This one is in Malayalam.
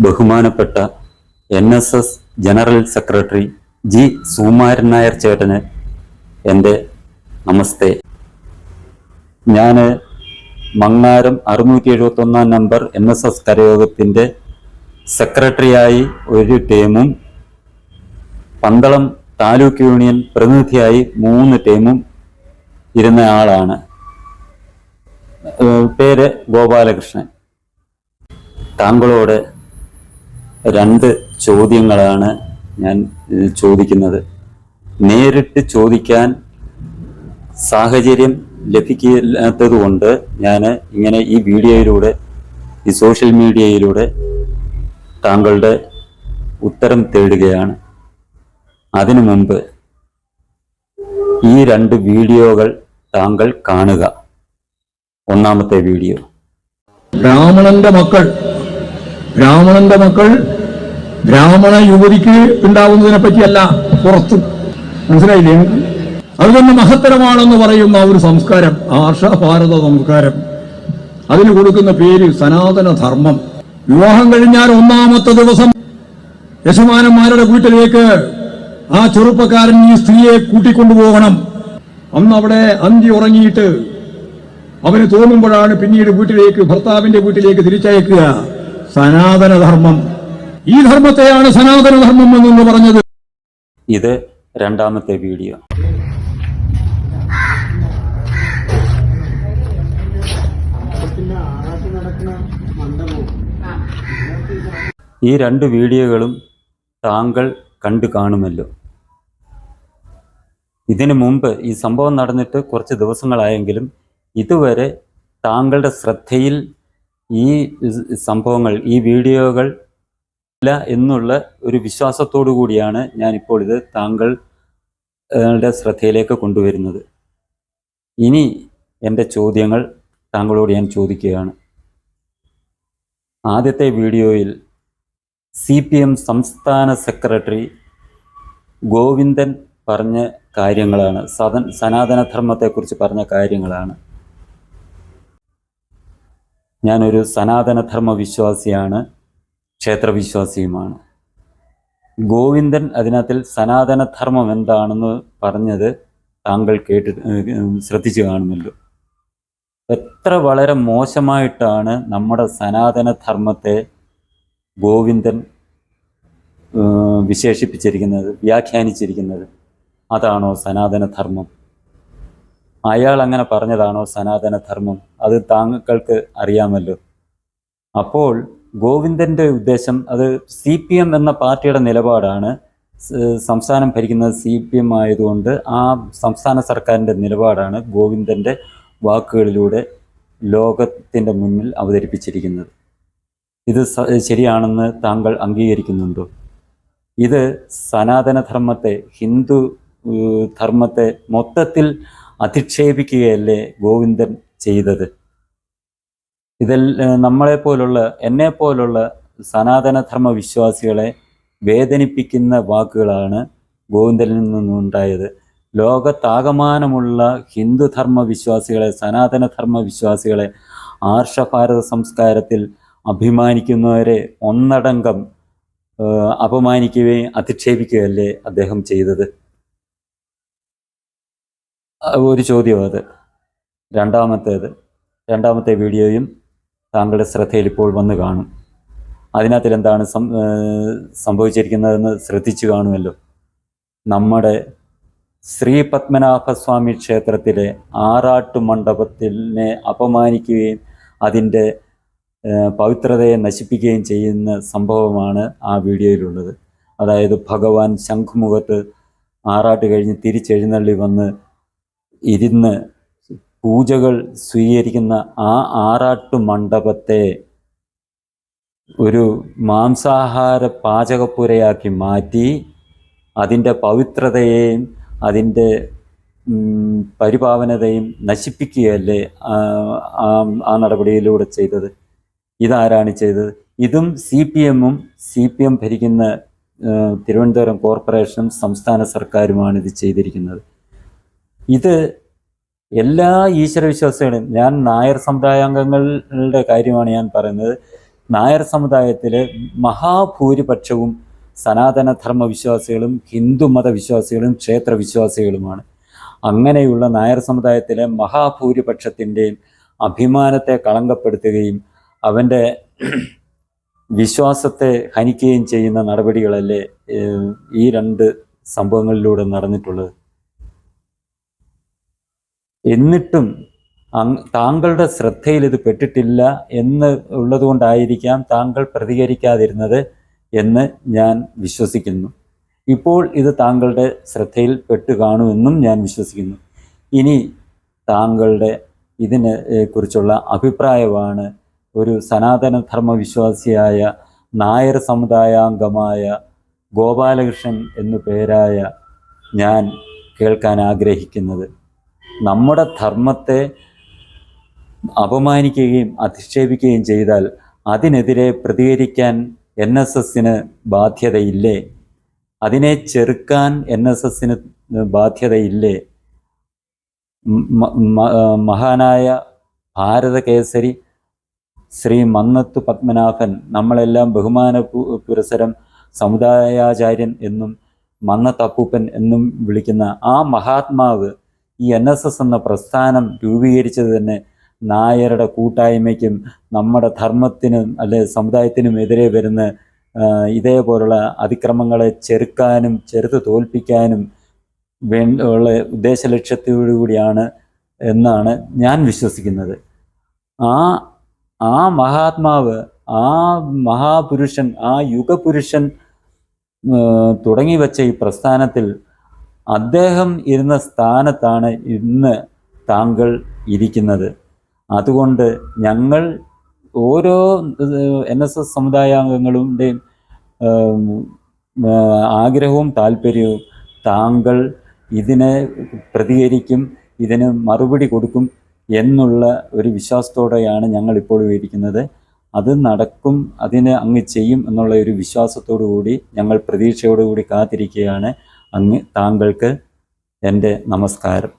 ബഹുമാനപ്പെട്ട NSS general secretary G Sukumaran Nair ചേട്ടന് എൻ്റെ നമസ്തേ. ഞാൻ മങ്ങാരം 671 നമ്പർ NSS കരയോഗത്തിൻ്റെ സെക്രട്ടറിയായി ഒരു ടീമും പന്തളം താലൂക്ക് യൂണിയൻ പ്രതിനിധിയായി 3 ടീമും ഇരുന്ന ആളാണ്. പേര് ഗോപാലകൃഷ്ണൻ. താങ്കളോട് 2 ചോദ്യങ്ങളാണ് ഞാൻ ചോദിക്കുന്നത്. നേരിട്ട് ചോദിക്കാൻ സാഹചര്യം ലഭിക്കാത്തതുകൊണ്ട് ഞാൻ ഇങ്ങനെ ഈ വീഡിയോയിലൂടെ, ഈ സോഷ്യൽ മീഡിയയിലൂടെ താങ്കളുടെ ഉത്തരം തേടുകയാണ്. അതിനു മുമ്പ് ഈ 2 വീഡിയോകൾ താങ്കൾ കാണുക. ഒന്നാമത്തെ വീഡിയോ. ബ്രാഹ്മണന്റെ മക്കൾ ബ്രാഹ്മണ യുവതിക്ക് ഉണ്ടാവുന്നതിനെ പറ്റിയല്ല, പുറത്ത്. മനസ്സിലായില്ലേ? അതുതന്നെ മഹത്തരമാണെന്ന് പറയുന്ന ഒരു സംസ്കാരം, ആർഷഭാരത സംസ്കാരം, അതിന് കൊടുക്കുന്ന പേര് സനാതന ധർമ്മം. വിവാഹം കഴിഞ്ഞാൽ 1-ാമത്തെ ദിവസം യജമാനന്മാരുടെ വീട്ടിലേക്ക് ആ ചെറുപ്പക്കാരൻ ഈ സ്ത്രീയെ കൂട്ടിക്കൊണ്ടുപോകണം. അന്ന് അവിടെ അന്തി ഉറങ്ങിയിട്ട് അവന് തോന്നുമ്പോഴാണ് പിന്നീട് ഭർത്താവിന്റെ വീട്ടിലേക്ക് തിരിച്ചയക്കുക. സനാതനധർമ്മം. ഈ ധർമ്മത്തെയാണ് സനാതനധർമ്മം എന്ന് പറഞ്ഞത്. ഇത് 2ാമത്തെ വീഡിയോ. ഈ 2 വീഡിയോകളും താങ്കൾ കണ്ടു കാണുമല്ലോ. ഇതിനു മുമ്പ് ഈ സംഭവം നടന്നിട്ട് കുറച്ച് ദിവസങ്ങളായെങ്കിലും ഇതുവരെ താങ്കളുടെ ശ്രദ്ധയിൽ ഈ സംഭവങ്ങൾ, ഈ വീഡിയോകൾ ഇല്ല എന്നുള്ള ഒരു വിശ്വാസത്തോടു കൂടിയാണ് ഞാനിപ്പോൾ ഇത് താങ്കളുടെ ശ്രദ്ധയിലേക്ക് കൊണ്ടുവരുന്നത്. ഇനി എൻ്റെ ചോദ്യങ്ങൾ താങ്കളോട് ഞാൻ ചോദിക്കുകയാണ്. ആദ്യത്തെ വീഡിയോയിൽ CPM സംസ്ഥാന സെക്രട്ടറി ഗോവിന്ദൻ പറഞ്ഞ കാര്യങ്ങളാണ്, സനാതനധർമ്മത്തെക്കുറിച്ച് പറഞ്ഞ കാര്യങ്ങളാണ്. ഞാനൊരു സനാതനധർമ്മ വിശ്വാസിയാണ്, ക്ഷേത്രവിശ്വാസിയുമാണ്. ഗോവിന്ദൻ അതിനകത്തിൽ സനാതനധർമ്മം എന്താണെന്ന് പറഞ്ഞത് താങ്കൾ ശ്രദ്ധിച്ചു കാണുമല്ലോ. എത്ര വളരെ മോശമായിട്ടാണ് നമ്മുടെ സനാതനധർമ്മത്തെ ഗോവിന്ദൻ വിശേഷിപ്പിച്ചിരിക്കുന്നത്, വ്യാഖ്യാനിച്ചിരിക്കുന്നത്. അതാണോ സനാതനധർമ്മം? അയാൾ അങ്ങനെ പറഞ്ഞതാണോ സനാതനധർമ്മം? അത് താങ്കൾക്ക് അറിയാമല്ലോ. അപ്പോൾ ഗോവിന്ദൻ്റെ ഉദ്ദേശം, അത് CPM എന്ന പാർട്ടിയുടെ നിലപാടാണ്. സംസ്ഥാനം ഭരിക്കുന്നത് CPM ആയതുകൊണ്ട് ആ സംസ്ഥാന സർക്കാരിൻ്റെ നിലപാടാണ് ഗോവിന്ദൻ്റെ വാക്കുകളിലൂടെ ലോകത്തിൻ്റെ മുന്നിൽ അവതരിപ്പിച്ചിരിക്കുന്നത്. ഇത് ശരിയാണെന്ന് താങ്കൾ അംഗീകരിക്കുന്നുണ്ടോ? ഇത് സനാതനധർമ്മത്തെ, ഹിന്ദു ധർമ്മത്തെ മൊത്തത്തിൽ അധിക്ഷേപിക്കുകയല്ലേ ഗോവിന്ദൻ ചെയ്തത്? ഇതിൽ എന്നെപ്പോലുള്ള സനാതനധർമ്മ വിശ്വാസികളെ വേദനിപ്പിക്കുന്ന വാക്കുകളാണ് ഗോവിന്ദനിൽ നിന്നുണ്ടായത്. ലോകത്താകമാനമുള്ള ഹിന്ദുധർമ്മ വിശ്വാസികളെ, സനാതനധർമ്മ വിശ്വാസികളെ, ആർഷഭാരത സംസ്കാരത്തിൽ അഭിമാനിക്കുന്നവരെ ഒന്നടങ്കം അപമാനിക്കുകയും അധിക്ഷേപിക്കുകയല്ലേ അദ്ദേഹം ചെയ്തത്? ഒരു ചോദ്യം അത്. രണ്ടാമത്തെ വീഡിയോയും താങ്കളുടെ ശ്രദ്ധയിൽ ഇപ്പോൾ വന്ന് കാണും. അതിനകത്തിൽ എന്താണ് സംഭവിച്ചിരിക്കുന്നതെന്ന് ശ്രദ്ധിച്ചു കാണുമല്ലോ. നമ്മുടെ ശ്രീ പത്മനാഭസ്വാമി ക്ഷേത്രത്തിലെ ആറാട്ടു മണ്ഡപത്തിനെ അപമാനിക്കുകയും അതിൻ്റെ പവിത്രതയെ നശിപ്പിക്കുകയും ചെയ്യുന്ന സംഭവമാണ് ആ വീഡിയോയിലുള്ളത്. അതായത് ഭഗവാൻ ശംഖുമുഖത്ത് ആറാട്ട് കഴിഞ്ഞ് തിരിച്ചെഴുന്നള്ളി വന്ന് ഇരുന്ന് പൂജകൾ സ്വീകരിക്കുന്ന ആ ആറാട്ടു മണ്ഡപത്തെ ഒരു മാംസാഹാര പാചകപ്പുരയാക്കി മാറ്റി അതിൻ്റെ പവിത്രതയെയും അതിൻ്റെ പരിപാവനതയും നശിപ്പിക്കുകയല്ലേ ആ നടപടിയിലൂടെ ചെയ്തത്? ഇതാരാണ് ചെയ്തത്? ഇതും CPM ഭരിക്കുന്ന തിരുവനന്തപുരം കോർപ്പറേഷനും സംസ്ഥാന സർക്കാരുമാണ് ഇത് ചെയ്തിരിക്കുന്നത്. ഇത് എല്ലാ ഈശ്വരവിശ്വാസികളും, ഞാൻ നായർ സമുദായാംഗങ്ങളുടെ കാര്യമാണ് ഞാൻ പറയുന്നത്, നായർ സമുദായത്തിലെ മഹാഭൂരിപക്ഷവും സനാതനധർമ്മ വിശ്വാസികളും ഹിന്ദുമത വിശ്വാസികളും ക്ഷേത്രവിശ്വാസികളുമാണ്. അങ്ങനെയുള്ള നായർ സമുദായത്തിലെ മഹാഭൂരിപക്ഷത്തിൻ്റെയും അഭിമാനത്തെ കളങ്കപ്പെടുത്തുകയും അവൻ്റെ വിശ്വാസത്തെ ഹനിക്കുകയും ചെയ്യുന്ന നടപടികളല്ലേ ഈ രണ്ട് സംഭവങ്ങളിലൂടെ നടന്നിട്ടുള്ളത്. എന്നിട്ടും താങ്കളുടെ ശ്രദ്ധയിൽ ഇത് പെട്ടിട്ടില്ല എന്ന് ഉള്ളതുകൊണ്ടായിരിക്കാം താങ്കൾ പ്രതികരിക്കാതിരുന്നത് എന്ന് ഞാൻ വിശ്വസിക്കുന്നു. ഇപ്പോൾ ഇത് താങ്കളുടെ ശ്രദ്ധയിൽ പെട്ടു കാണുമെന്നും ഞാൻ വിശ്വസിക്കുന്നു. ഇനി താങ്കളുടെ ഇതിനെ കുറിച്ചുള്ള അഭിപ്രായമാണ് ഒരു സനാതനധർമ്മ വിശ്വാസിയായ നായർ സമുദായാംഗമായ ഗോപാലകൃഷ്ണൻ എന്നു പേരായ ഞാൻ കേൾക്കാൻ ആഗ്രഹിക്കുന്നത്. നമ്മുടെ ധർമ്മത്തെ അപമാനിക്കുകയും അധിക്ഷേപിക്കുകയും ചെയ്താൽ അതിനെതിരെ പ്രതികരിക്കാൻ NSSന് ബാധ്യതയില്ലേ? അതിനെ ചെറുക്കാൻ NSSന് ബാധ്യതയില്ലേ? മഹാനായ ഭാരതകേസരി ശ്രീ മന്നത്തു പത്മനാഭൻ, നമ്മളെല്ലാം ബഹുമാന പുരസരം സമുദായാചാര്യൻ എന്നും മന്നത്തപ്പൂപ്പൻ എന്നും വിളിക്കുന്ന ആ മഹാത്മാവ് ഈ NSS എന്ന പ്രസ്ഥാനം രൂപീകരിച്ചത് തന്നെ നായരുടെ കൂട്ടായ്മയ്ക്കും നമ്മുടെ ധർമ്മത്തിനും അല്ലെ സമുദായത്തിനും എതിരെ വരുന്ന ഇതേപോലുള്ള അതിക്രമങ്ങളെ ചെറുക്കാനും ചെറുത്ത് തോൽപ്പിക്കാനും ഉള്ള ഉദ്ദേശ ലക്ഷ്യത്തോടു കൂടിയാണ് എന്നാണ് ഞാൻ വിശ്വസിക്കുന്നത്. ആ മഹാത്മാവ്, ആ മഹാപുരുഷൻ, ആ യുഗപുരുഷൻ തുടങ്ങി വച്ച ഈ പ്രസ്ഥാനത്തിൽ അദ്ദേഹം ഇരുന്ന സ്ഥാനത്താണ് ഇന്ന് താങ്കൾ ഇരിക്കുന്നത്. അതുകൊണ്ട് ഞങ്ങൾ ഓരോ NSS സമുദായാംഗങ്ങളുടെയും ആഗ്രഹവും താല്പര്യവും താങ്കൾ ഇതിനെ പ്രതികരിക്കും, ഇതിന് മറുപടി കൊടുക്കും എന്നുള്ള ഒരു വിശ്വാസത്തോടെയാണ് ഞങ്ങളിപ്പോൾ ഇരിക്കുന്നത്. അത് നടക്കും, അതിനെ അങ്ങ് ചെയ്യും എന്നുള്ള ഒരു വിശ്വാസത്തോടു കൂടി ഞങ്ങൾ പ്രതീക്ഷയോടുകൂടി കാത്തിരിക്കുകയാണ്. അങ്ങ് താങ്കൾക്ക് എൻ്റെ നമസ്കാരം.